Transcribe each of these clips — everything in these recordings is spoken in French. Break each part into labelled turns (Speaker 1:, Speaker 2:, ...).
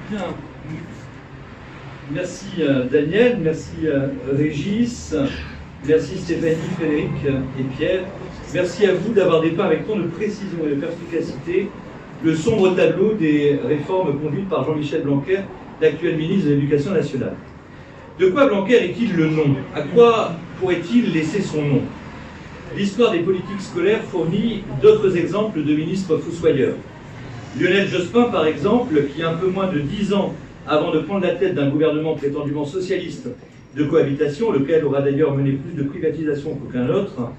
Speaker 1: Bien. Merci Daniel, merci Régis, merci Stéphanie, Frédéric et Pierre. Merci à vous d'avoir dépeint avec tant de précision et de perspicacité le sombre tableau des réformes conduites par Jean-Michel Blanquer, l'actuel ministre de l'Éducation nationale. De quoi Blanquer est-il le nom? À quoi pourrait-il laisser son nom? L'histoire des politiques scolaires fournit d'autres exemples de ministres fossoyeurs. Lionel Jospin, par exemple, qui un peu moins de 10 ans avant de prendre la tête d'un gouvernement prétendument socialiste de cohabitation, lequel aura d'ailleurs mené plus de privatisation qu'aucun autre,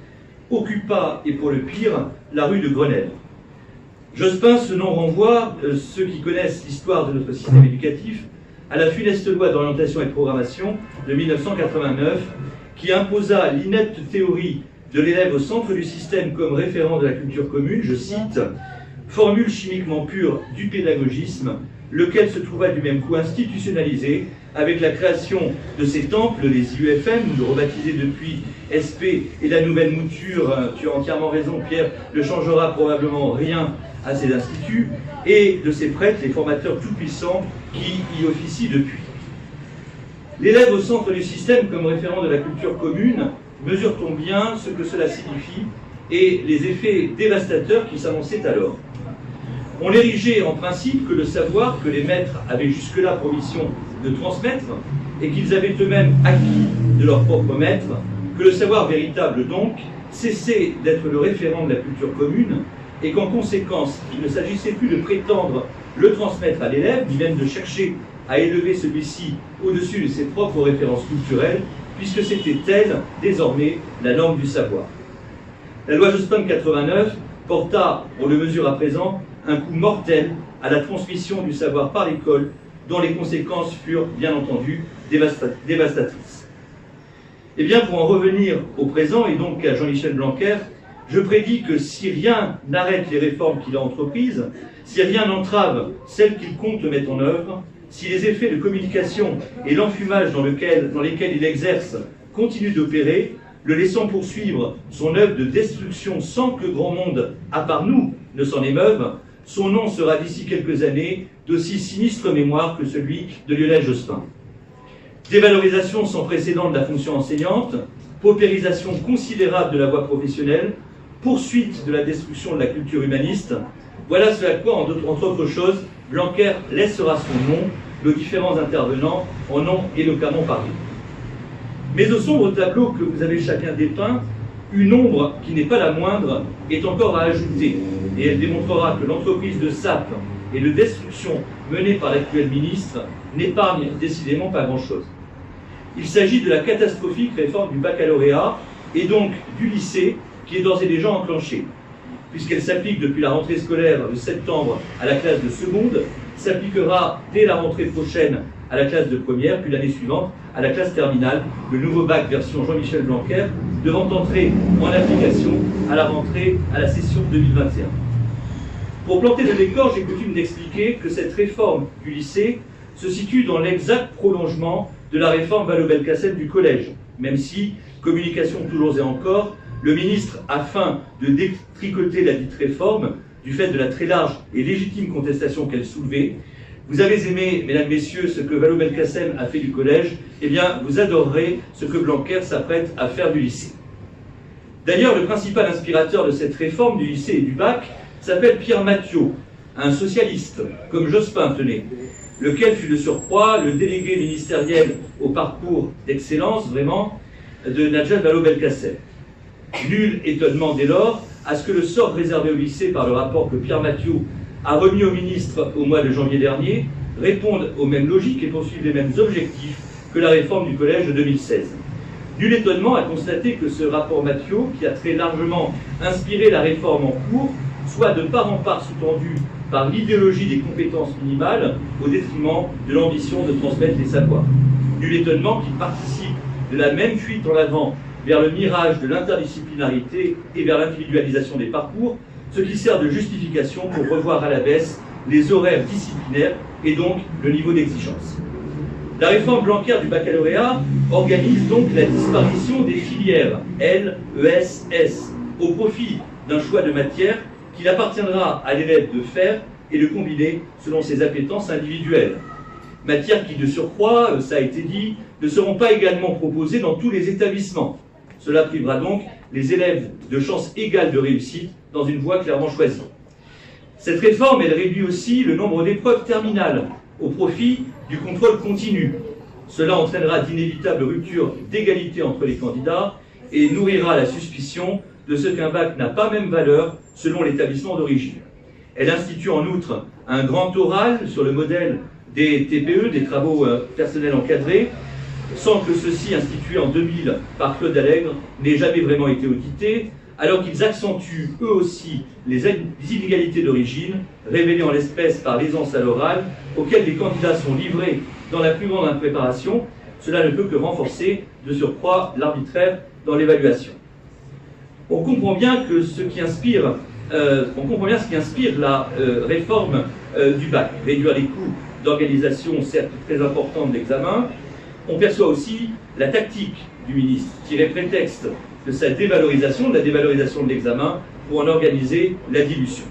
Speaker 1: occupa, et pour le pire, la rue de Grenelle. Jospin, ce nom renvoie, ceux qui connaissent l'histoire de notre système éducatif, à la funeste loi d'orientation et de programmation de 1989, qui imposa l'inepte théorie de l'élève au centre du système comme référent de la culture commune, je cite, « formule chimiquement pure du pédagogisme », lequel se trouva du même coup institutionnalisé avec la création de ces temples, les IUFM, rebaptisés depuis SP, et la nouvelle mouture, tu as entièrement raison Pierre, ne changera probablement rien à ces instituts, et de ces prêtres, les formateurs tout-puissants qui y officient depuis. L'élève au centre du système comme référent de la culture commune, mesure-t-on bien ce que cela signifie et les effets dévastateurs qui s'annonçaient alors. On érigeait en principe que le savoir que les maîtres avaient jusque-là pour mission de transmettre et qu'ils avaient eux-mêmes acquis de leurs propres maîtres, que le savoir véritable donc cessait d'être le référent de la culture commune et qu'en conséquence, il ne s'agissait plus de prétendre le transmettre à l'élève, ni même de chercher à élever celui-ci au-dessus de ses propres références culturelles, puisque c'était elle, désormais, la norme du savoir. La loi Jospin de 89 porta, on le mesure à présent, un coup mortel à la transmission du savoir par l'école, dont les conséquences furent, bien entendu, dévastatrices. Eh bien, pour en revenir au présent, et donc à Jean-Michel Blanquer, je prédis que si rien n'arrête les réformes qu'il a entreprises, si rien n'entrave celles qu'il compte mettre en œuvre, si les effets de communication et l'enfumage dans lesquels il exerce continuent d'opérer, le laissant poursuivre son œuvre de destruction sans que grand monde, à part nous, ne s'en émeuve, son nom sera d'ici quelques années d'aussi sinistre mémoire que celui de Lionel Jospin. Dévalorisation sans précédent de la fonction enseignante, paupérisation considérable de la voie professionnelle, poursuite de la destruction de la culture humaniste, voilà ce à quoi, entre autres choses, Blanquer laissera son nom, nos différents intervenants en ont éloquemment parlé. Mais au sombre tableau que vous avez chacun dépeint, une ombre qui n'est pas la moindre est encore à ajouter, et elle démontrera que l'entreprise de sape et de destruction menée par l'actuel ministre n'épargne décidément pas grand-chose. Il s'agit de la catastrophique réforme du baccalauréat et donc du lycée qui est d'ores et déjà enclenchée, puisqu'elle s'applique depuis la rentrée scolaire de septembre à la classe de seconde, s'appliquera dès la rentrée prochaine à la classe de première, puis l'année suivante à la classe terminale, le nouveau bac version Jean-Michel Blanquer, devant entrer en application à la rentrée à la session 2021. Pour planter le décor, j'ai coutume d'expliquer que cette réforme du lycée se situe dans l'exact prolongement de la réforme Vallaud-Belkacem du collège, même si, communication toujours et encore, le ministre, afin de détricoter la dite réforme, du fait de la très large et légitime contestation qu'elle soulevait, vous avez aimé, mesdames, messieurs, ce que Vallaud-Belkacem a fait du collège, eh bien, vous adorerez ce que Blanquer s'apprête à faire du lycée. D'ailleurs, le principal inspirateur de cette réforme du lycée et du bac s'appelle Pierre Mathiot, un socialiste, comme Jospin tenait, lequel fut de surcroît le délégué ministériel au parcours d'excellence, vraiment, de Najat Vallaud-Belkacem. Nul étonnement dès lors à ce que le sort réservé au lycée par le rapport que Pierre Mathiot a remis au ministre au mois de janvier dernier réponde aux mêmes logiques et poursuive les mêmes objectifs que la réforme du collège de 2016. Nul étonnement à constater que ce rapport Mathiot, qui a très largement inspiré la réforme en cours, soit de part en part sous-tendu par l'idéologie des compétences minimales au détriment de l'ambition de transmettre les savoirs. Nul étonnement qu'il participe de la même fuite en avant vers le mirage de l'interdisciplinarité et vers l'individualisation des parcours, ce qui sert de justification pour revoir à la baisse les horaires disciplinaires et donc le niveau d'exigence. La réforme Blanquer du baccalauréat organise donc la disparition des filières L, ES, S, au profit d'un choix de matière qu'il appartiendra à l'élève de faire et de combiner selon ses appétences individuelles. matières qui, de surcroît, ça a été dit, ne seront pas également proposées dans tous les établissements. Cela privera donc les élèves de chances égales de réussite dans une voie clairement choisie. Cette réforme, elle réduit aussi le nombre d'épreuves terminales au profit du contrôle continu. Cela entraînera d'inévitables ruptures d'égalité entre les candidats et nourrira la suspicion de ce qu'un bac n'a pas même valeur selon l'établissement d'origine. Elle institue en outre un grand oral sur le modèle des TPE, des travaux personnels encadrés, sans que ceux-ci, institués en 2000 par Claude Allègre, n'aient jamais vraiment été audités, alors qu'ils accentuent eux aussi les inégalités d'origine, révélées en l'espèce par l'aisance à l'oral, auxquelles les candidats sont livrés dans la plus grande impréparation. Cela ne peut que renforcer, de surcroît, l'arbitraire dans l'évaluation. On comprend bien ce qui inspire la réforme du bac, réduire les coûts d'organisation, certes très importante, de l'examen. On perçoit aussi la tactique du ministre, tirer prétexte de sa dévalorisation, de la dévalorisation de l'examen, pour en organiser la dilution.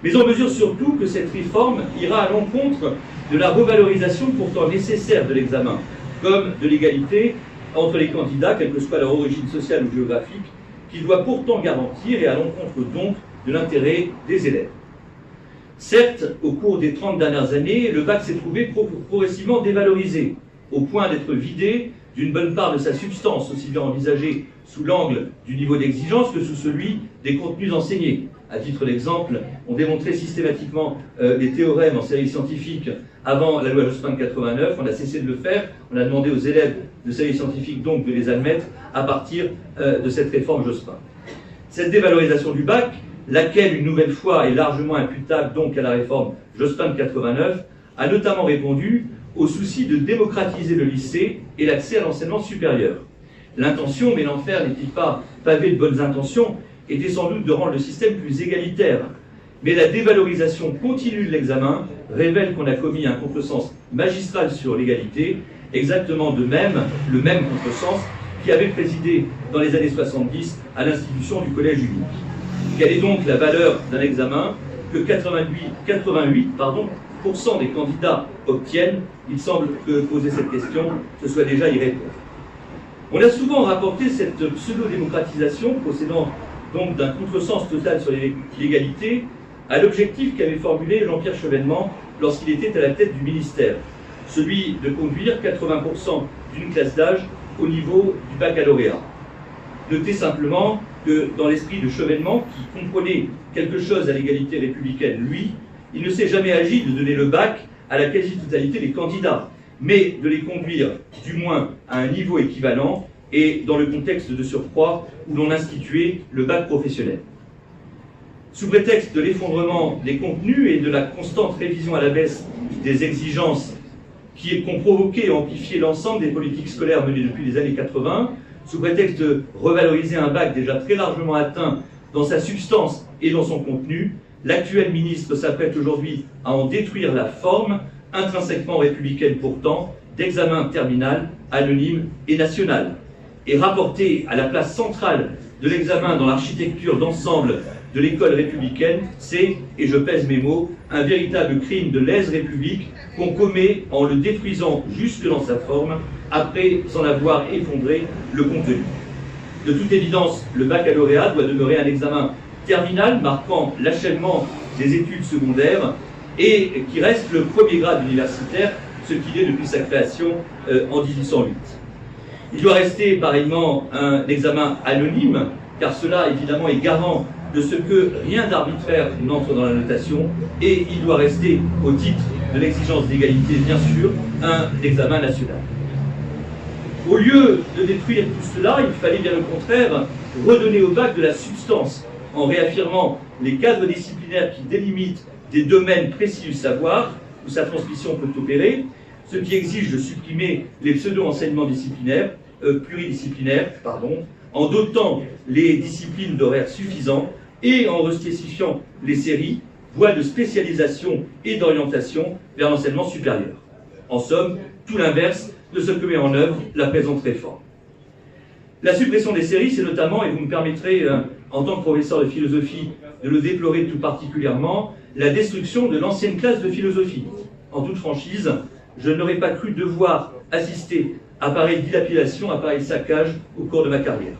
Speaker 1: Mais on mesure surtout que cette réforme ira à l'encontre de la revalorisation pourtant nécessaire de l'examen, comme de l'égalité entre les candidats, quelle que soit leur origine sociale ou géographique, qu'il doit pourtant garantir, et à l'encontre donc de l'intérêt des élèves. Certes, au cours des 30 dernières années, le bac s'est trouvé progressivement dévalorisé, au point d'être vidé d'une bonne part de sa substance, aussi bien envisagée sous l'angle du niveau d'exigence que sous celui des contenus enseignés. À titre d'exemple, on démontrait systématiquement les théorèmes en série scientifique avant la loi Jospin de 89, on a cessé de le faire, on a demandé aux élèves de série scientifique donc de les admettre à partir de cette réforme Jospin. Cette dévalorisation du bac, laquelle une nouvelle fois est largement imputable donc à la réforme Jospin de 89, a notamment répondu au souci de démocratiser le lycée et l'accès à l'enseignement supérieur. L'intention, mais l'enfer n'est-il pas pavé de bonnes intentions, était sans doute de rendre le système plus égalitaire. Mais la dévalorisation continue de l'examen révèle qu'on a commis un contresens magistral sur l'égalité, exactement de même, le même contresens qui avait présidé dans les années 70 à l'institution du collège unique. Quelle est donc la valeur d'un examen que 88% des candidats obtiennent? Il semble que poser cette question, ce soit déjà y répondre. On a souvent rapporté cette pseudo-démocratisation, procédant donc d'un contresens total sur l'égalité, à l'objectif qu'avait formulé Jean-Pierre Chevènement lorsqu'il était à la tête du ministère, celui de conduire 80% d'une classe d'âge au niveau du baccalauréat. Notez simplement que dans l'esprit de Chevènement, qui comprenait quelque chose à l'égalité républicaine, lui, il ne s'est jamais agi de donner le bac à la quasi-totalité des candidats, mais de les conduire du moins à un niveau équivalent et dans le contexte de surcroît où l'on instituait le bac professionnel. Sous prétexte de l'effondrement des contenus et de la constante révision à la baisse des exigences qui ont provoqué et amplifié l'ensemble des politiques scolaires menées depuis les années 80, sous prétexte de revaloriser un bac déjà très largement atteint dans sa substance et dans son contenu, l'actuel ministre s'apprête aujourd'hui à en détruire la forme, intrinsèquement républicaine pourtant, d'examen terminal, anonyme et national, et rapporter à la place centrale de l'examen dans l'architecture d'ensemble de l'école républicaine, c'est, et je pèse mes mots, un véritable crime de lèse-république qu'on commet en le détruisant jusque dans sa forme, après en avoir effondré le contenu. De toute évidence, le baccalauréat doit demeurer un examen terminal marquant l'achèvement des études secondaires et qui reste le premier grade universitaire, ce qu'il est depuis sa création en 1808. Il doit rester pareillement un examen anonyme, car cela évidemment est garant de ce que rien d'arbitraire n'entre dans la notation, et il doit rester, au titre de l'exigence d'égalité bien sûr, un examen national. Au lieu de détruire tout cela, il fallait bien au contraire redonner au bac de la substance, en réaffirmant les cadres disciplinaires qui délimitent des domaines précis du savoir, où sa transmission peut opérer, ce qui exige de supprimer les pseudo-enseignements pluridisciplinaires, en dotant les disciplines d'horaires suffisants et en respécifiant les séries, voies de spécialisation et d'orientation vers l'enseignement supérieur. En somme, tout l'inverse de ce que met en œuvre la présente réforme. La suppression des séries, c'est notamment, et vous me permettrez, en tant que professeur de philosophie, de le déplorer tout particulièrement, la destruction de l'ancienne classe de philosophie. En toute franchise, je n'aurais pas cru devoir assister à pareille dilapidation, à pareil saccage au cours de ma carrière.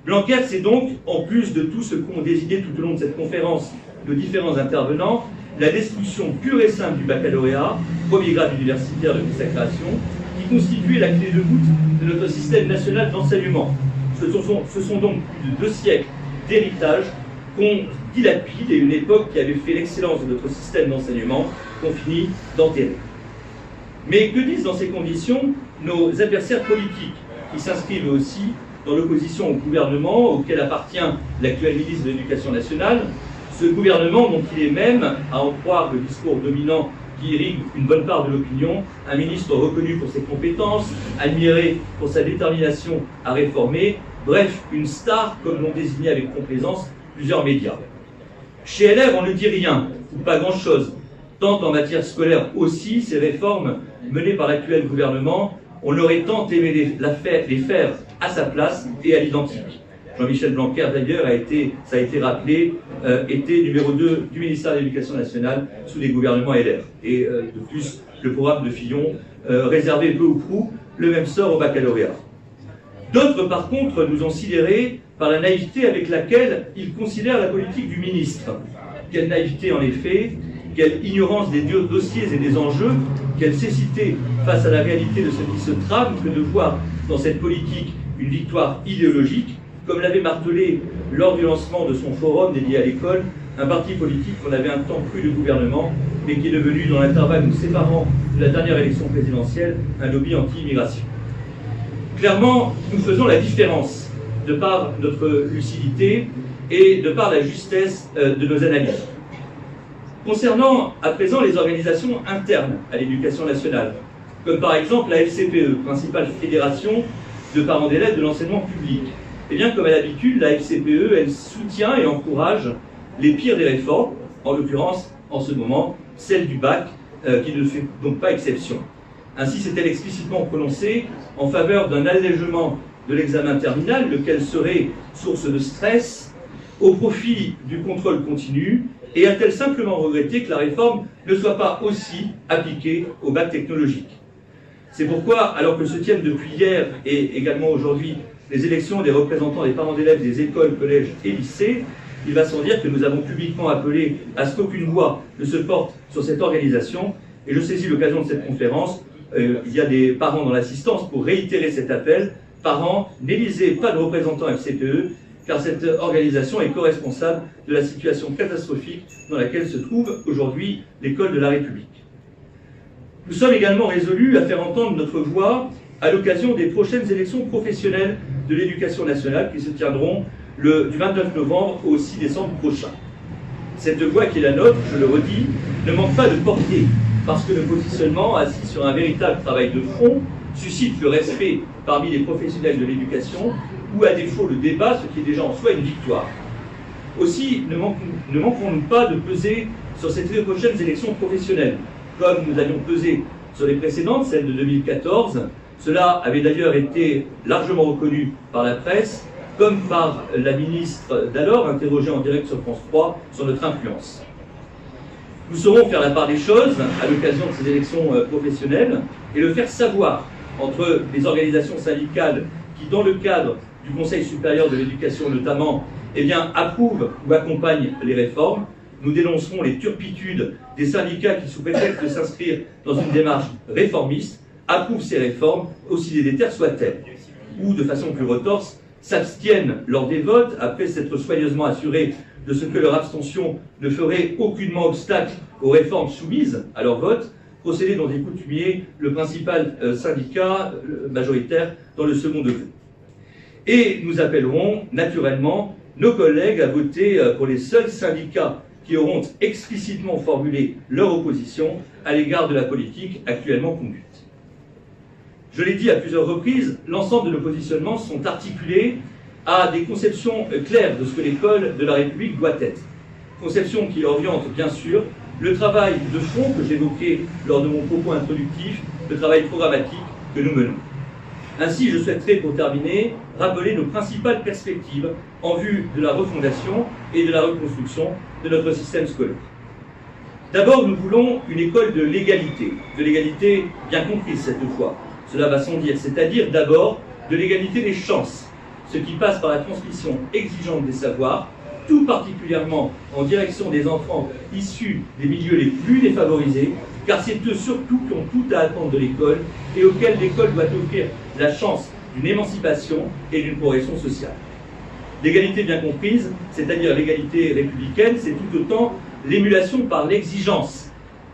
Speaker 1: Blanquer, c'est donc, en plus de tout ce qu'ont désigné tout au long de cette conférence de différents intervenants, la destruction pure et simple du baccalauréat, premier grade universitaire depuis sa création, qui constituait la clé de voûte de notre système national d'enseignement. Ce sont donc plus de 2 siècles d'héritage qu'on dilapide et une époque qui avait fait l'excellence de notre système d'enseignement qu'on finit d'enterrer. Mais que disent dans ces conditions nos adversaires politiques, qui s'inscrivent aussi dans l'opposition au gouvernement auquel appartient l'actuel ministre de l'Éducation nationale, ce gouvernement dont il est même, à en croire le discours dominant qui irrigue une bonne part de l'opinion, un ministre reconnu pour ses compétences, admiré pour sa détermination à réformer, bref, une star comme l'ont désigné avec complaisance plusieurs médias. Chez LR, on ne dit rien, ou pas grand-chose, tant en matière scolaire aussi, ces réformes menées par l'actuel gouvernement, on aurait tant aimé les faire à sa place et à l'identique. Jean-Michel Blanquer, d'ailleurs, ça a été rappelé, était numéro 2 du ministère de l'Éducation nationale sous les gouvernements LR. Et de plus, le programme de Fillon réservait peu ou prou le même sort au baccalauréat. D'autres, par contre, nous ont sidérés par la naïveté avec laquelle ils considèrent la politique du ministre. Quelle naïveté, en effet, quelle ignorance des dossiers et des enjeux, quelle cécité face à la réalité de ce qui se trame que de voir dans cette politique une victoire idéologique, comme l'avait martelé lors du lancement de son forum dédié à l'école, un parti politique qu'on avait un temps cru de gouvernement, mais qui est devenu, dans l'intervalle nous séparant de la dernière élection présidentielle, un lobby anti-immigration. Clairement, nous faisons la différence de par notre lucidité et de par la justesse de nos analyses. Concernant à présent les organisations internes à l'éducation nationale, comme par exemple la FCPE, principale fédération de parents d'élèves de l'enseignement public, eh bien, comme à l'habitude, la FCPE, elle soutient et encourage les pires des réformes, en l'occurrence, en ce moment, celle du bac, qui ne fait donc pas exception. Ainsi s'est-elle explicitement prononcée en faveur d'un allègement de l'examen terminal, lequel serait source de stress, au profit du contrôle continu, et a-t-elle simplement regretté que la réforme ne soit pas aussi appliquée au bac technologique. C'est pourquoi, alors que se tiennent depuis hier et également aujourd'hui les élections des représentants des parents d'élèves des écoles, collèges et lycées, il va sans dire que nous avons publiquement appelé à ce qu'aucune voix ne se porte sur cette organisation, et je saisis l'occasion de cette conférence, il y a des parents dans l'assistance pour réitérer cet appel. Parents, n'élisez pas de représentants FCPE, car cette organisation est co-responsable de la situation catastrophique dans laquelle se trouve aujourd'hui l'école de la République. Nous sommes également résolus à faire entendre notre voix à l'occasion des prochaines élections professionnelles de l'éducation nationale qui se tiendront du 29 novembre au 6 décembre prochain. Cette voix qui est la nôtre, je le redis, ne manque pas de portée, parce que le positionnement, assis sur un véritable travail de fond, suscite le respect parmi les professionnels de l'éducation, ou à défaut le débat, ce qui est déjà en soi une victoire. Aussi, ne manquerons-nous pas de peser sur ces très prochaines élections professionnelles, comme nous avions pesé sur les précédentes, celles de 2014. Cela avait d'ailleurs été largement reconnu par la presse, comme par la ministre d'alors, interrogée en direct sur France 3 sur notre influence. Nous saurons faire la part des choses à l'occasion de ces élections professionnelles et le faire savoir entre les organisations syndicales qui, dans le cadre du Conseil supérieur de l'éducation notamment, eh bien, approuvent ou accompagnent les réformes. Nous dénoncerons les turpitudes des syndicats qui, sous prétexte de s'inscrire dans une démarche réformiste, approuvent ces réformes, aussi délétères soient-elles, ou, de façon plus retorse, s'abstiennent lors des votes, après s'être soigneusement assurés de ce que leur abstention ne ferait aucunement obstacle aux réformes soumises à leur vote, procédé dont est coutumier le principal syndicat majoritaire dans le second degré. Et nous appellerons naturellement nos collègues à voter pour les seuls syndicats qui auront explicitement formulé leur opposition à l'égard de la politique actuellement conduite. Je l'ai dit à plusieurs reprises, l'ensemble de nos positionnements sont articulés à des conceptions claires de ce que l'école de la République doit être. Conceptions qui orientent bien sûr le travail de fond que j'évoquais lors de mon propos introductif, le travail programmatique que nous menons. Ainsi, je souhaiterais, pour terminer, rappeler nos principales perspectives en vue de la refondation et de la reconstruction de notre système scolaire. D'abord, nous voulons une école de l'égalité bien comprise cette fois, cela va sans dire, c'est-à-dire d'abord de l'égalité des chances, ce qui passe par la transmission exigeante des savoirs, tout particulièrement en direction des enfants issus des milieux les plus défavorisés, car c'est eux surtout qui ont tout à attendre de l'école et auxquels l'école doit offrir la chance d'une émancipation et d'une progression sociale. L'égalité bien comprise, c'est-à-dire l'égalité républicaine, c'est tout autant l'émulation par l'exigence,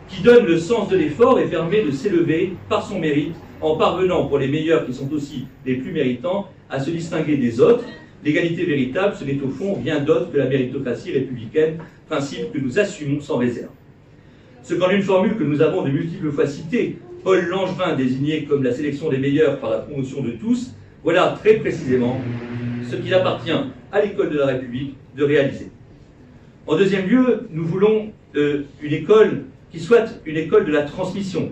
Speaker 1: qui donne le sens de l'effort et permet de s'élever par son mérite, en parvenant pour les meilleurs qui sont aussi les plus méritants à se distinguer des autres. L'égalité véritable, ce n'est au fond rien d'autre que la méritocratie républicaine, principe que nous assumons sans réserve. Ce qu'en une formule que nous avons de multiples fois citée, Paul Langevin désigné comme la sélection des meilleurs par la promotion de tous, voilà très précisément ce qu'il appartient à l'école de la République de réaliser. En deuxième lieu, nous voulons une école qui soit une école de la transmission.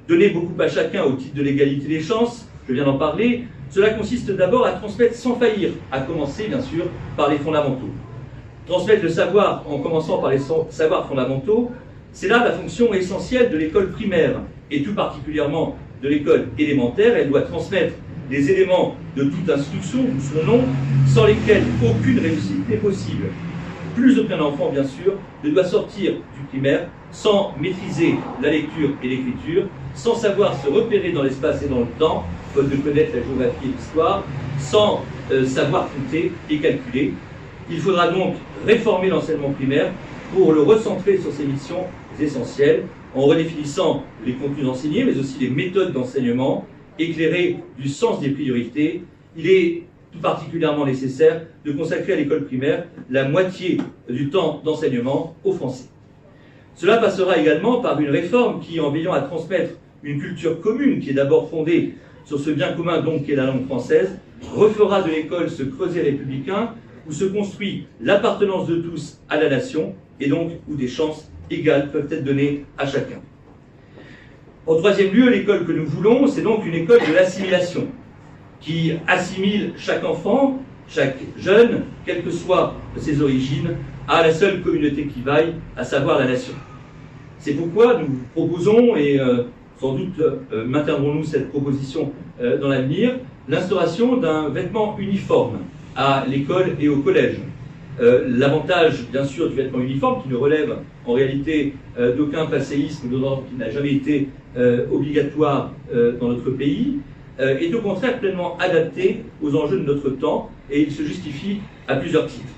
Speaker 1: Donner beaucoup à chacun au titre de l'égalité des chances, je viens d'en parler, cela consiste d'abord à transmettre sans faillir, à commencer bien sûr par les fondamentaux. Transmettre le savoir en commençant par les savoirs fondamentaux, c'est là la fonction essentielle de l'école primaire, et tout particulièrement de l'école élémentaire. Elle doit transmettre les éléments de toute instruction, d'où son nom, sans lesquels aucune réussite n'est possible. Plus aucun enfant, bien sûr, ne doit sortir du primaire sans maîtriser la lecture et l'écriture, sans savoir se repérer dans l'espace et dans le temps, faute de connaître la géographie et l'histoire, sans savoir compter et calculer. Il faudra donc réformer l'enseignement primaire pour le recentrer sur ses missions essentielles, en redéfinissant les contenus enseignés, mais aussi les méthodes d'enseignement, éclairées du sens des priorités. Il est tout particulièrement nécessaire de consacrer à l'école primaire la moitié du temps d'enseignement au français. Cela passera également par une réforme qui, en veillant à transmettre une culture commune qui est d'abord fondée sur ce bien commun donc qu'est la langue française, refera de l'école ce creuset républicain où se construit l'appartenance de tous à la nation et donc où des chances égales peuvent être données à chacun. En troisième lieu, l'école que nous voulons, c'est donc une école de l'assimilation qui assimile chaque enfant, chaque jeune, quelles que soient ses origines, à la seule communauté qui vaille, à savoir la nation. C'est pourquoi nous proposons, et sans doute maintiendrons-nous cette proposition dans l'avenir, l'instauration d'un vêtement uniforme à l'école et au collège. L'avantage, bien sûr, du vêtement uniforme, qui ne relève en réalité d'aucun passéisme, qui n'a jamais été obligatoire dans notre pays, est au contraire pleinement adapté aux enjeux de notre temps, et il se justifie à plusieurs titres.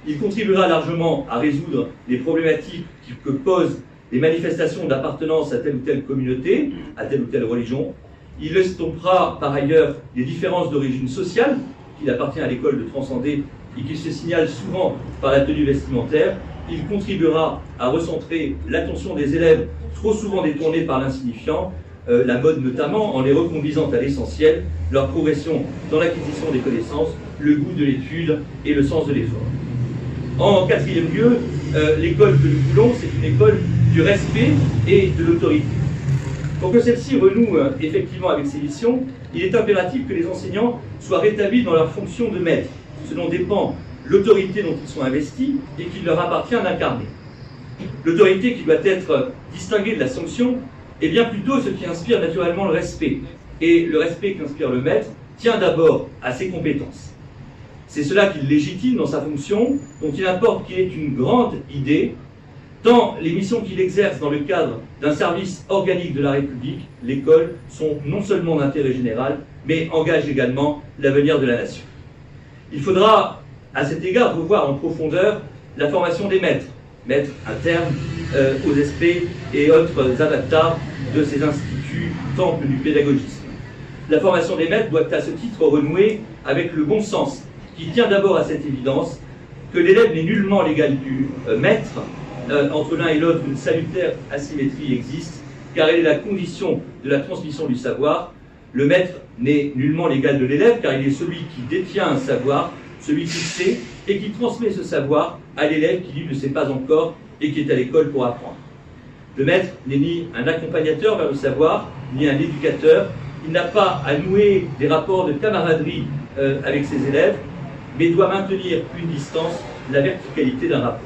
Speaker 1: Il contribuera largement à résoudre les problématiques que posent les manifestations d'appartenance à telle ou telle communauté, à telle ou telle religion. Il estompera par ailleurs les différences d'origine sociale qu'il appartient à l'école de transcender et qui se signalent souvent par la tenue vestimentaire. Il contribuera à recentrer l'attention des élèves trop souvent détournés par l'insignifiant, la mode notamment, en les reconduisant à l'essentiel, leur progression dans l'acquisition des connaissances, le goût de l'étude et le sens de l'effort. En quatrième lieu, l'école que nous voulons, c'est une école du respect et de l'autorité. Pour que celle-ci renoue effectivement avec ses missions, il est impératif que les enseignants soient rétablis dans leur fonction de maître, ce dont dépend l'autorité dont ils sont investis et qu'il leur appartient d'incarner. L'autorité qui doit être distinguée de la sanction est bien plutôt ce qui inspire naturellement le respect. Et le respect qu'inspire le maître tient d'abord à ses compétences. C'est cela qui le légitime dans sa fonction, dont il importe qu'il ait une grande idée, tant les missions qu'il exerce dans le cadre d'un service organique de la République, l'école, sont non seulement d'intérêt général, mais engagent également l'avenir de la nation. Il faudra, à cet égard, revoir en profondeur la formation des maîtres, mettre un terme aux aspects et autres avatars de ces instituts, temples du pédagogisme. La formation des maîtres doit à ce titre renouer avec le bon sens, qui tient d'abord à cette évidence que l'élève n'est nullement l'égal du maître. Entre l'un et l'autre, une salutaire asymétrie existe, car elle est la condition de la transmission du savoir. Le maître n'est nullement l'égal de l'élève, car il est celui qui détient un savoir, celui qui sait et qui transmet ce savoir à l'élève qui, lui, ne sait pas encore et qui est à l'école pour apprendre. Le maître n'est ni un accompagnateur vers le savoir, ni un éducateur. Il n'a pas à nouer des rapports de camaraderie avec ses élèves, mais doit maintenir une distance, la verticalité d'un rapport.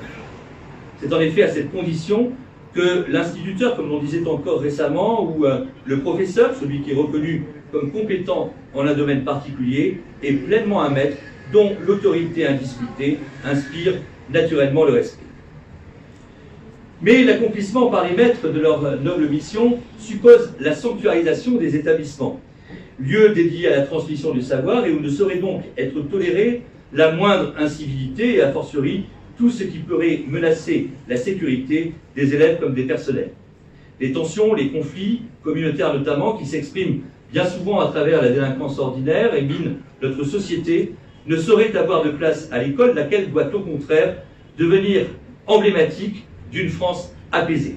Speaker 1: C'est en effet à cette condition que l'instituteur, comme l'on disait encore récemment, ou le professeur, celui qui est reconnu comme compétent en un domaine particulier, est pleinement un maître dont l'autorité indiscutée inspire naturellement le respect. Mais l'accomplissement par les maîtres de leur noble mission suppose la sanctuarisation des établissements, lieu dédié à la transmission du savoir et où ne saurait donc être tolérée la moindre incivilité et a fortiori tout ce qui pourrait menacer la sécurité des élèves comme des personnels. Les tensions, les conflits, communautaires notamment, qui s'expriment bien souvent à travers la délinquance ordinaire et minent notre société, ne sauraient avoir de place à l'école, laquelle doit au contraire devenir emblématique d'une France apaisée.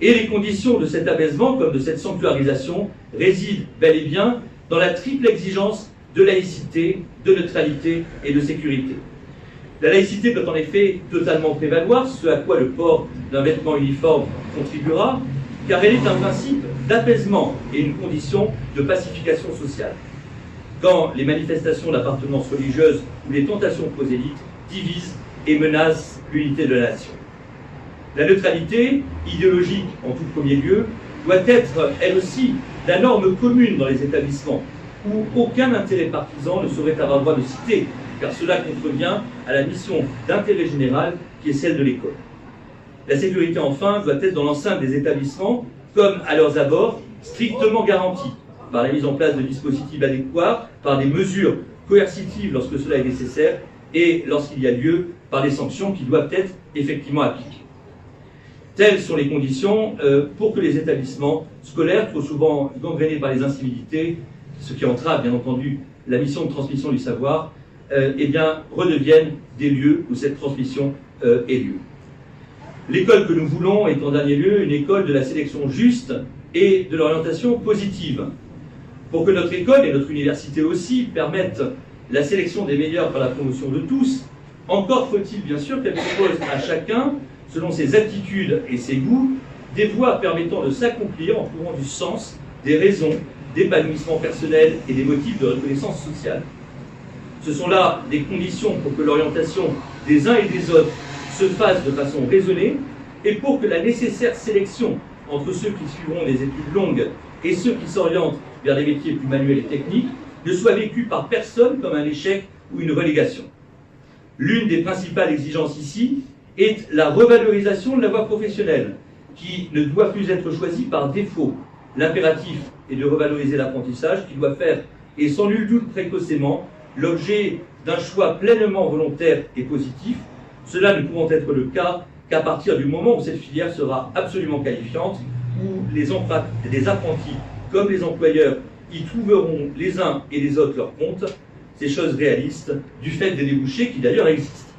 Speaker 1: Et les conditions de cet apaisement, comme de cette sanctuarisation, résident bel et bien dans la triple exigence de laïcité, de neutralité et de sécurité. La laïcité peut en effet totalement prévaloir, ce à quoi le port d'un vêtement uniforme contribuera, car elle est un principe d'apaisement et une condition de pacification sociale. Quand les manifestations d'appartenance religieuse ou les tentations prosélytes divisent et menacent l'unité de la nation. La neutralité, idéologique en tout premier lieu, doit être, elle aussi, la norme commune dans les établissements, où aucun intérêt partisan ne saurait avoir droit de citer, car cela contrevient à la mission d'intérêt général qui est celle de l'école. La sécurité, enfin, doit être dans l'enceinte des établissements, comme à leurs abords, strictement garantie, par la mise en place de dispositifs adéquats, par des mesures coercitives lorsque cela est nécessaire, et lorsqu'il y a lieu, par des sanctions qui doivent être effectivement appliquées. Telles sont les conditions pour que les établissements scolaires, trop souvent gangrénés par les incivilités, ce qui entrave bien entendu la mission de transmission du savoir, eh bien, redeviennent des lieux où cette transmission ait lieu. L'école que nous voulons est en dernier lieu une école de la sélection juste et de l'orientation positive. Pour que notre école et notre université aussi permettent la sélection des meilleurs par la promotion de tous, encore faut-il bien sûr qu'elle propose à chacun, selon ses aptitudes et ses goûts, des voies permettant de s'accomplir en trouvant du sens, des raisons d'épanouissement personnel et des motifs de reconnaissance sociale. Ce sont là des conditions pour que l'orientation des uns et des autres se fasse de façon raisonnée et pour que la nécessaire sélection entre ceux qui suivront des études longues et ceux qui s'orientent vers des métiers plus manuels et techniques ne soit vécue par personne comme un échec ou une relégation. L'une des principales exigences ici est la revalorisation de la voie professionnelle, qui ne doit plus être choisie par défaut. L'impératif est de revaloriser l'apprentissage qui doit faire, et sans nul doute précocement, l'objet d'un choix pleinement volontaire et positif, cela ne pouvant être le cas qu'à partir du moment où cette filière sera absolument qualifiante, où les apprentis comme les employeurs y trouveront les uns et les autres leur compte, ces choses réalistes, du fait des débouchés qui d'ailleurs existent.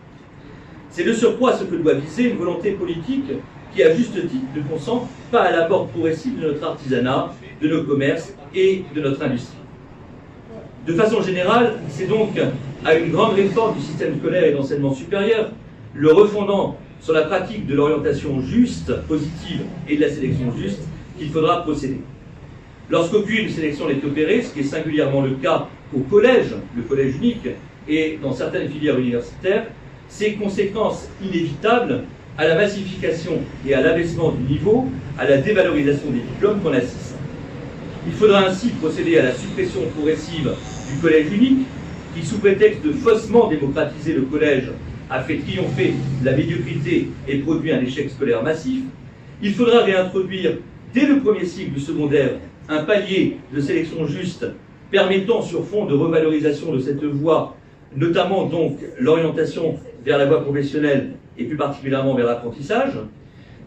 Speaker 1: C'est de surcroît ce que doit viser une volonté politique qui, à juste titre, ne consent pas à la mort progressive de notre artisanat, de nos commerces et de notre industrie. De façon générale, c'est donc à une grande réforme du système scolaire et d'enseignement supérieur, le refondant sur la pratique de l'orientation juste, positive et de la sélection juste, qu'il faudra procéder. Lorsqu'aucune sélection n'est opérée, ce qui est singulièrement le cas au collège, le collège unique, et dans certaines filières universitaires, ces conséquences inévitables à la massification et à l'abaissement du niveau, à la dévalorisation des diplômes qu'on assiste. Il faudra ainsi procéder à la suppression progressive du collège unique, qui, sous prétexte de faussement démocratiser le collège, a fait triompher la médiocrité et produit un échec scolaire massif. Il faudra réintroduire, dès le premier cycle du secondaire, un palier de sélection juste permettant, sur fond de revalorisation de cette voie, notamment donc l'orientation vers la voie professionnelle et plus particulièrement vers l'apprentissage.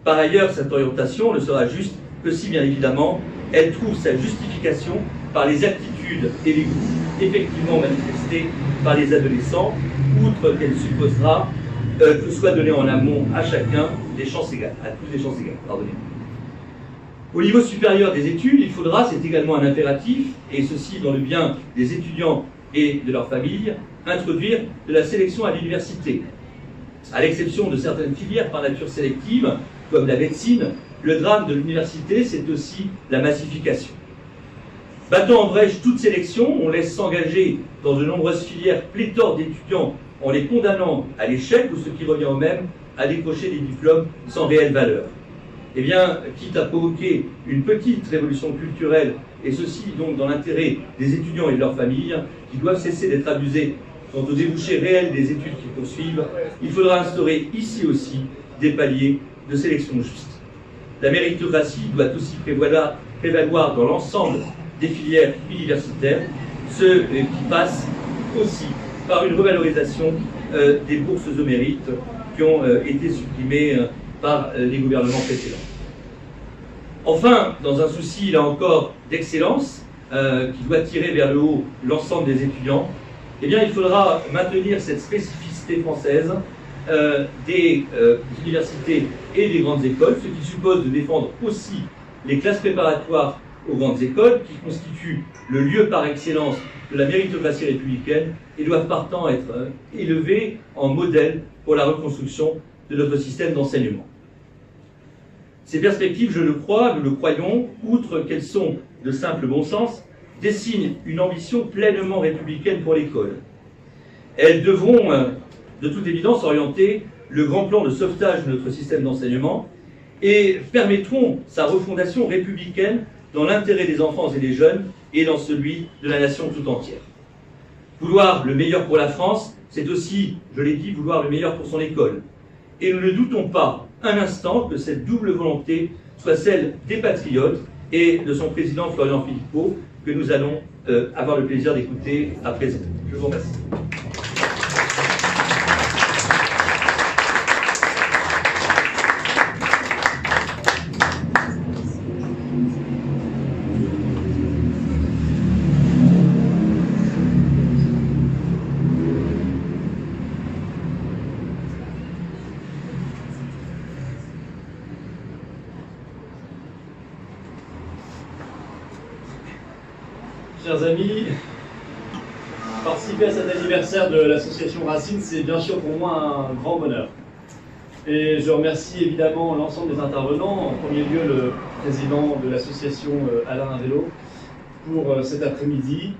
Speaker 1: Par ailleurs, cette orientation ne sera juste que si, bien évidemment, elle trouve sa justification par les aptitudes et les goûts effectivement manifestés par les adolescents, outre qu'elle supposera que soit donné en amont à chacun des chances égales, à tous des chances égales. Pardonnez-moi. Au niveau supérieur des études, il faudra, c'est également un impératif, et ceci dans le bien des étudiants et de leurs familles, introduire de la sélection à l'université. À l'exception de certaines filières par nature sélective, comme la médecine, le drame de l'université, c'est aussi la massification. Battant en brèche toute sélection, on laisse s'engager dans de nombreuses filières pléthore d'étudiants en les condamnant à l'échec ou, ce qui revient au même, à décrocher des diplômes sans réelle valeur. eh bien, quitte à provoquer une petite révolution culturelle, et ceci donc dans l'intérêt des étudiants et de leurs familles, qui doivent cesser d'être abusés quant aux débouchés réels des études qu'ils poursuivent, il faudra instaurer ici aussi des paliers de sélection juste. La méritocratie doit aussi prévaloir dans l'ensemble des filières universitaires, ce qui passe aussi par une revalorisation des bourses au mérite qui ont été supprimées par les gouvernements précédents. Enfin, dans un souci, là encore, d'excellence, qui doit tirer vers le haut l'ensemble des étudiants, eh bien, il faudra maintenir cette spécificité française des universités et des grandes écoles, ce qui suppose de défendre aussi les classes préparatoires aux grandes écoles, qui constituent le lieu par excellence de la méritocratie républicaine et doivent partant être élevées en modèle pour la reconstruction de notre système d'enseignement. Ces perspectives, je le crois, nous le croyons, outre qu'elles sont de simple bon sens, dessinent une ambition pleinement républicaine pour l'école. Elles devront, de toute évidence, orienter le grand plan de sauvetage de notre système d'enseignement et permettront sa refondation républicaine dans l'intérêt des enfants et des jeunes et dans celui de la nation tout entière. Vouloir le meilleur pour la France, c'est aussi, je l'ai dit, vouloir le meilleur pour son école. Et nous ne doutons pas un instant que cette double volonté soit celle des patriotes et de son président Florian Philippot, que nous allons avoir le plaisir d'écouter à présent. Je vous remercie.
Speaker 2: Chers amis, participer à cet anniversaire de l'association Racine, c'est bien sûr pour moi un grand bonheur. Et je remercie évidemment l'ensemble des intervenants, en premier lieu le président de l'association Alain Vélo, pour cet après-midi.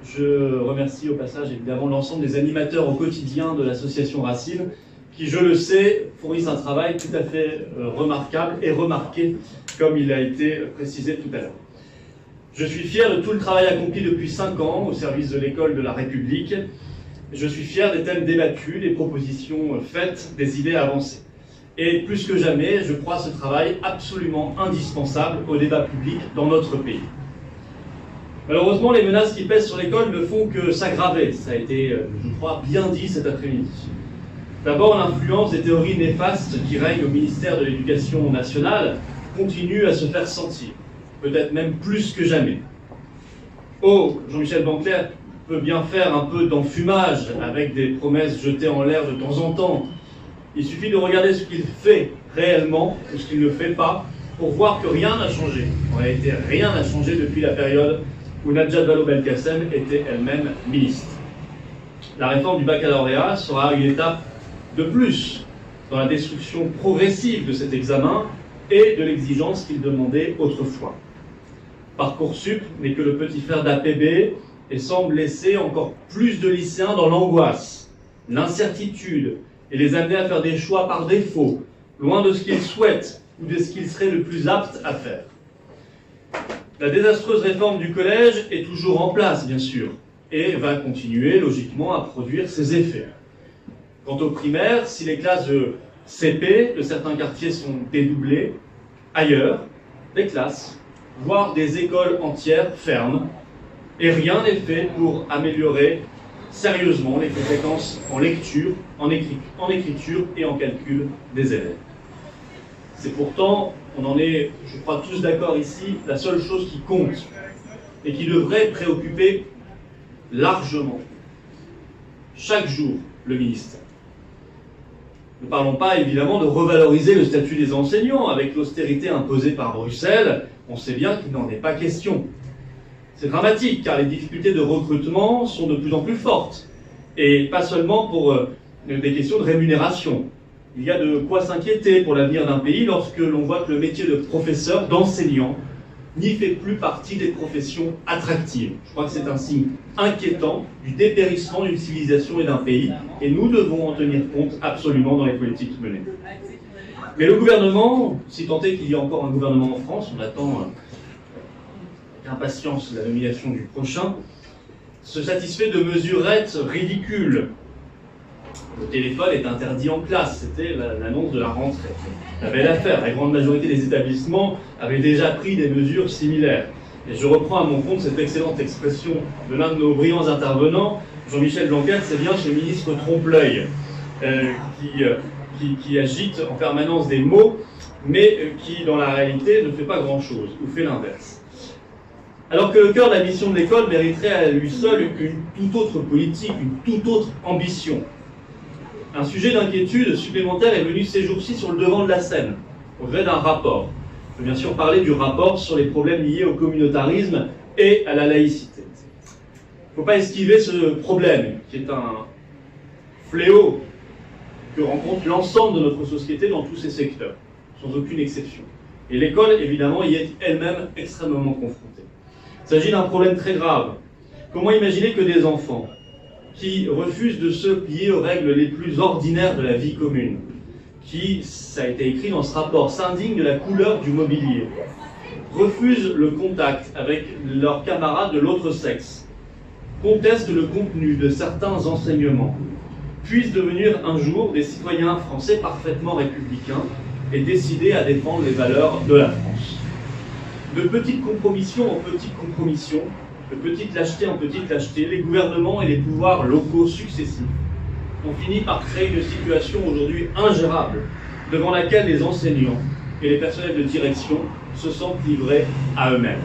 Speaker 2: Je remercie au passage évidemment l'ensemble des animateurs au quotidien de l'association Racine, qui, je le sais, fournissent un travail tout à fait remarquable et remarqué, comme il a été précisé tout à l'heure. Je suis fier de tout le travail accompli depuis 5 ans au service de l'école de la République. Je suis fier des thèmes débattus, des propositions faites, des idées avancées. Et plus que jamais, je crois ce travail absolument indispensable au débat public dans notre pays. Malheureusement, les menaces qui pèsent sur l'école ne font que s'aggraver. Ça a été, je crois, bien dit cet après-midi. D'abord, l'influence des théories néfastes qui règnent au ministère de l'Éducation nationale continue à se faire sentir. Peut-être même plus que jamais. Oh, Jean-Michel Blanquer peut bien faire un peu d'enfumage avec des promesses jetées en l'air de temps en temps. Il suffit de regarder ce qu'il fait réellement ou ce qu'il ne fait pas pour voir que rien n'a changé. En réalité, rien n'a changé depuis la période où Najat Vallaud-Belkacem était elle-même ministre. La réforme du baccalauréat sera une étape de plus dans la destruction progressive de cet examen et de l'exigence qu'il demandait autrefois. Parcoursup n'est que le petit frère d'APB et semble laisser encore plus de lycéens dans l'angoisse, l'incertitude et les amener à faire des choix par défaut, loin de ce qu'ils souhaitent ou de ce qu'ils seraient le plus aptes à faire. La désastreuse réforme du collège est toujours en place, bien sûr, et va continuer logiquement à produire ses effets. Quant aux primaires, si les classes de CP de certains quartiers sont dédoublées, ailleurs, des classes, voire des écoles entières ferment, et rien n'est fait pour améliorer sérieusement les compétences en lecture, en écriture et en calcul des élèves. C'est pourtant, on en est, je crois, tous d'accord ici, la seule chose qui compte et qui devrait préoccuper largement, chaque jour, le ministère. Ne parlons pas évidemment de revaloriser le statut des enseignants. Avec l'austérité imposée par Bruxelles, on sait bien qu'il n'en est pas question. C'est dramatique car les difficultés de recrutement sont de plus en plus fortes. Et pas seulement pour des questions de rémunération. Il y a de quoi s'inquiéter pour l'avenir d'un pays lorsque l'on voit que le métier de professeur, d'enseignant, n'y fait plus partie des professions attractives. Je crois que c'est un signe inquiétant du dépérissement d'une civilisation et d'un pays, et nous devons en tenir compte absolument dans les politiques menées. Mais le gouvernement, si tant est qu'il y a encore un gouvernement en France, on attend avec impatience la nomination du prochain, se satisfait de mesurettes ridicules. Le téléphone est interdit en classe, c'était l'annonce de la rentrée. La belle affaire, la grande majorité des établissements avaient déjà pris des mesures similaires. Et je reprends à mon compte cette excellente expression de l'un de nos brillants intervenants, Jean-Michel Blanquer, c'est bien chez le ministre Trompe-l'œil, qui agite en permanence des mots, mais qui, dans la réalité, ne fait pas grand-chose, ou fait l'inverse. Alors que le cœur de la mission de l'école mériterait à lui seul une toute autre politique, une toute autre ambition. Un sujet d'inquiétude supplémentaire est venu ces jours-ci sur le devant de la scène, au gré d'un rapport. Je veux bien sûr parler du rapport sur les problèmes liés au communautarisme et à la laïcité. Il ne faut pas esquiver ce problème, qui est un fléau que rencontre l'ensemble de notre société dans tous ses secteurs, sans aucune exception. Et l'école, évidemment, y est elle-même extrêmement confrontée. Il s'agit d'un problème très grave. Comment imaginer que des enfants qui refusent de se plier aux règles les plus ordinaires de la vie commune, qui, ça a été écrit dans ce rapport, s'indignent de la couleur du mobilier, refusent le contact avec leurs camarades de l'autre sexe, contestent le contenu de certains enseignements, puissent devenir un jour des citoyens français parfaitement républicains et décidés à défendre les valeurs de la France. De petite compromission en petite compromission, de petite lâcheté en petite lâcheté, les gouvernements et les pouvoirs locaux successifs ont fini par créer une situation aujourd'hui ingérable, devant laquelle les enseignants et les personnels de direction se sentent livrés à eux-mêmes.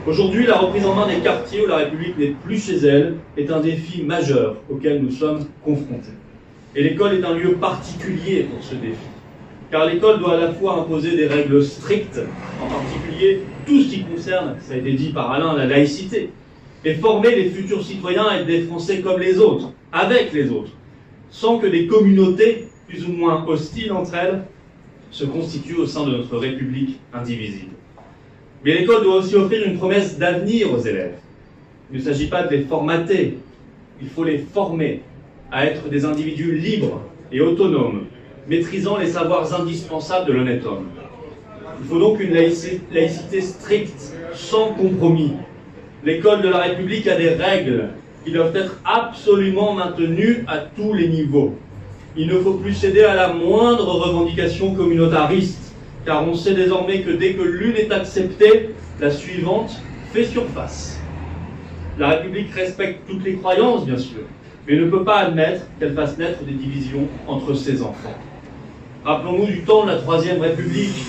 Speaker 2: Aujourd'hui, la reprise en main des quartiers où la République n'est plus chez elle est un défi majeur auquel nous sommes confrontés. Et l'école est un lieu particulier pour ce défi, car l'école doit à la fois imposer des règles strictes, en particulier tout ce qui concerne, ça a été dit par Alain, la laïcité, et former les futurs citoyens à être des Français comme les autres, avec les autres, sans que des communautés, plus ou moins hostiles entre elles, se constituent au sein de notre République indivisible. Mais l'école doit aussi offrir une promesse d'avenir aux élèves. Il ne s'agit pas de les formater, il faut les former à être des individus libres et autonomes, maîtrisant les savoirs indispensables de l'honnête homme. Il faut donc une laïcité stricte, sans compromis. L'école de la République a des règles qui doivent être absolument maintenues à tous les niveaux. Il ne faut plus céder à la moindre revendication communautariste, car on sait désormais que dès que l'une est acceptée, la suivante fait surface. La République respecte toutes les croyances, bien sûr, mais ne peut pas admettre qu'elle fasse naître des divisions entre ses enfants. Rappelons-nous du temps de la Troisième République.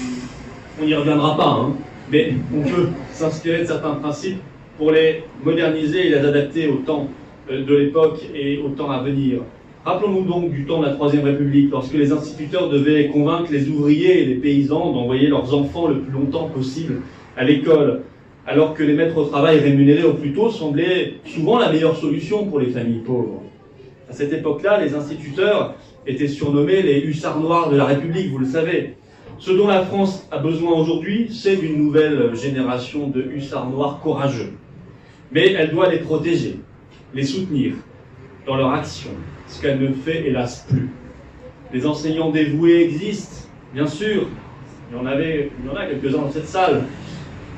Speaker 2: On n'y reviendra pas, hein, mais on peut s'inspirer de certains principes pour les moderniser et les adapter au temps de l'époque et au temps à venir. Rappelons-nous donc du temps de la Troisième République, lorsque les instituteurs devaient convaincre les ouvriers et les paysans d'envoyer leurs enfants le plus longtemps possible à l'école, alors que les maîtres au travail rémunérés au plus tôt semblaient souvent la meilleure solution pour les familles pauvres. À cette époque-là, les instituteurs étaient surnommés les hussards noirs de la République, vous le savez. Ce dont la France a besoin aujourd'hui, c'est d'une nouvelle génération de hussards noirs courageux. Mais elle doit les protéger, les soutenir dans leur action, ce qu'elle ne fait hélas plus. Les enseignants dévoués existent, bien sûr. Il y en a quelques-uns dans cette salle.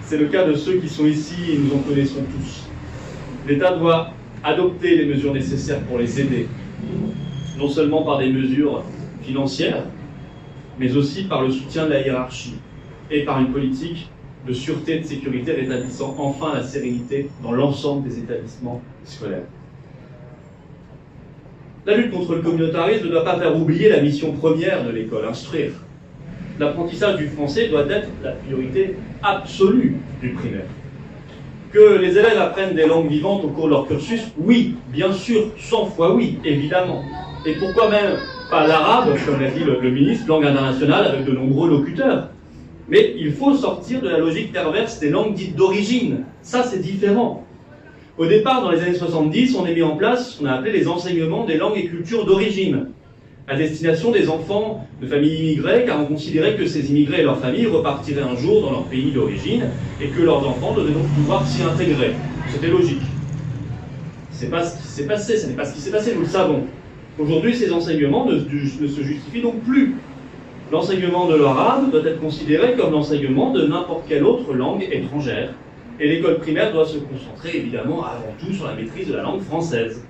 Speaker 2: C'est le cas de ceux qui sont ici et nous en connaissons tous. L'État doit adopter les mesures nécessaires pour les aider, non seulement par des mesures financières, mais aussi par le soutien de la hiérarchie et par une politique de sûreté et de sécurité rétablissant enfin la sérénité dans l'ensemble des établissements scolaires. La lutte contre le communautarisme ne doit pas faire oublier la mission première de l'école, instruire. L'apprentissage du français doit être la priorité absolue du primaire. Que les élèves apprennent des langues vivantes au cours de leur cursus, oui, bien sûr, 100 fois oui, évidemment. Et pourquoi même pas l'arabe, comme l'a dit le ministre, langue internationale avec de nombreux locuteurs. Mais il faut sortir de la logique perverse des langues dites d'origine. Ça, c'est différent. Au départ, dans les années 70, on a mis en place ce qu'on a appelé les enseignements des langues et cultures d'origine, à destination des enfants de familles immigrées, car on considérait que ces immigrés et leurs familles repartiraient un jour dans leur pays d'origine et que leurs enfants devaient donc pouvoir s'y intégrer. C'était logique. C'est pas ce qui s'est passé, ce n'est pas ce qui s'est passé, nous le savons. Aujourd'hui, ces enseignements ne se justifient donc plus. L'enseignement de l'arabe doit être considéré comme l'enseignement de n'importe quelle autre langue étrangère. Et l'école primaire doit se concentrer évidemment avant tout sur la maîtrise de la langue française.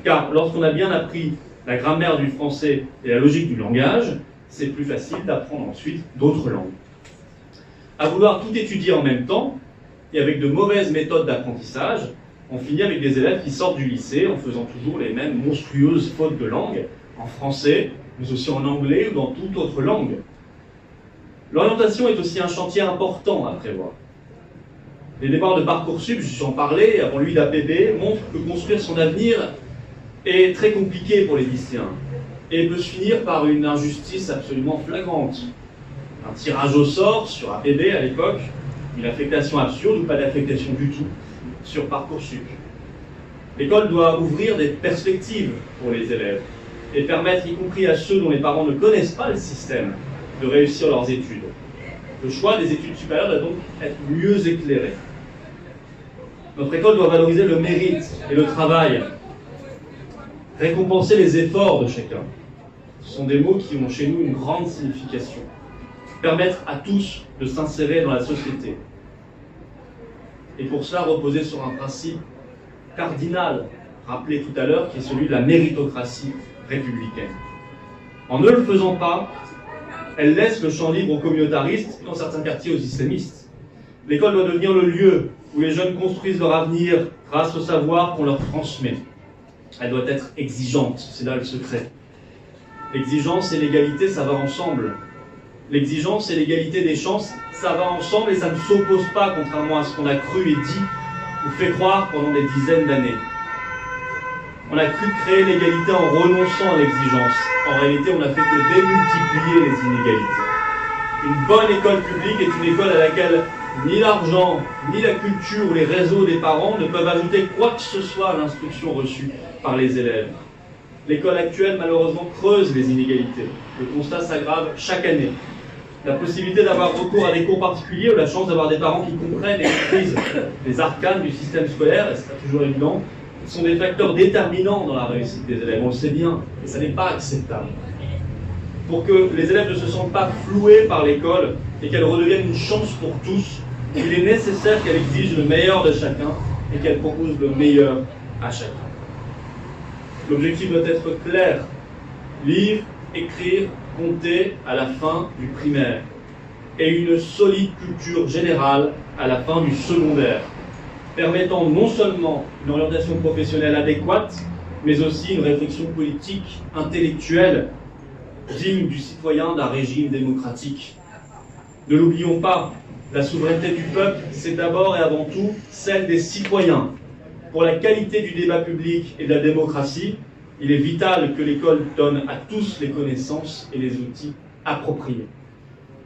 Speaker 2: Car lorsqu'on a bien appris la grammaire du français et la logique du langage, c'est plus facile d'apprendre ensuite d'autres langues. À vouloir tout étudier en même temps, et avec de mauvaises méthodes d'apprentissage, on finit avec des élèves qui sortent du lycée en faisant toujours les mêmes monstrueuses fautes de langue, en français, mais aussi en anglais ou dans toute autre langue. L'orientation est aussi un chantier important à prévoir. Les départs de Parcoursup, j'en parlais avant lui d'APB, montrent que construire son avenir est très compliqué pour les lycéens et peut se finir par une injustice absolument flagrante. Un tirage au sort sur APB à l'époque, une affectation absurde ou pas d'affectation du tout sur Parcoursup. L'école doit ouvrir des perspectives pour les élèves et permettre, y compris à ceux dont les parents ne connaissent pas le système, de réussir leurs études. Le choix des études supérieures doit donc être mieux éclairé. Notre école doit valoriser le mérite et le travail, récompenser les efforts de chacun. Ce sont des mots qui ont chez nous une grande signification. Permettre à tous de s'insérer dans la société. Et pour cela, reposer sur un principe cardinal, rappelé tout à l'heure, qui est celui de la méritocratie républicaine. En ne le faisant pas, elle laisse le champ libre aux communautaristes et dans certains quartiers aux islamistes. L'école doit devenir le lieu où les jeunes construisent leur avenir grâce au savoir qu'on leur transmet. Elle doit être exigeante, c'est là le secret. L'exigence et l'égalité, ça va ensemble. L'exigence et l'égalité des chances, ça va ensemble et ça ne s'oppose pas, contrairement à ce qu'on a cru et dit ou fait croire pendant des dizaines d'années. On a cru créer l'égalité en renonçant à l'exigence. En réalité, on n'a fait que démultiplier les inégalités. Une bonne école publique est une école à laquelle ni l'argent, ni la culture ou les réseaux des parents ne peuvent ajouter quoi que ce soit à l'instruction reçue par les élèves. L'école actuelle, malheureusement, creuse les inégalités. Le constat s'aggrave chaque année. La possibilité d'avoir recours à des cours particuliers ou la chance d'avoir des parents qui comprennent et maîtrisent les arcanes du système scolaire, et c'est pas toujours évident, sont des facteurs déterminants dans la réussite des élèves. On le sait bien, et ça n'est pas acceptable. Pour que les élèves ne se sentent pas floués par l'école et qu'elle redevienne une chance pour tous, il est nécessaire qu'elle exige le meilleur de chacun et qu'elle propose le meilleur à chacun. L'objectif doit être clair. Lire, écrire, compter à la fin du primaire. Et une solide culture générale à la fin du secondaire, permettant non seulement une orientation professionnelle adéquate, mais aussi une réflexion politique, intellectuelle, digne du citoyen d'un régime démocratique. Ne l'oublions pas, la souveraineté du peuple, c'est d'abord et avant tout celle des citoyens. Pour la qualité du débat public et de la démocratie, il est vital que l'école donne à tous les connaissances et les outils appropriés.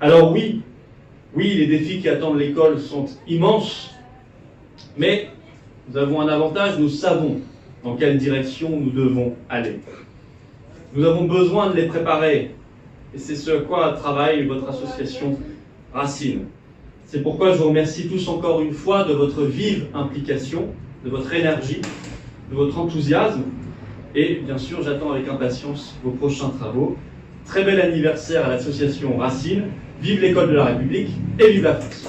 Speaker 2: Alors oui, les défis qui attendent l'école sont immenses, mais nous avons un avantage, nous savons dans quelle direction nous devons aller. Nous avons besoin de les préparer, et c'est ce à quoi travaille votre association Racine. C'est pourquoi je vous remercie tous encore une fois de votre vive implication, de votre énergie, de votre enthousiasme, et bien sûr j'attends avec impatience vos prochains travaux. Très bel anniversaire à l'association Racine, vive l'école de la République et vive la France.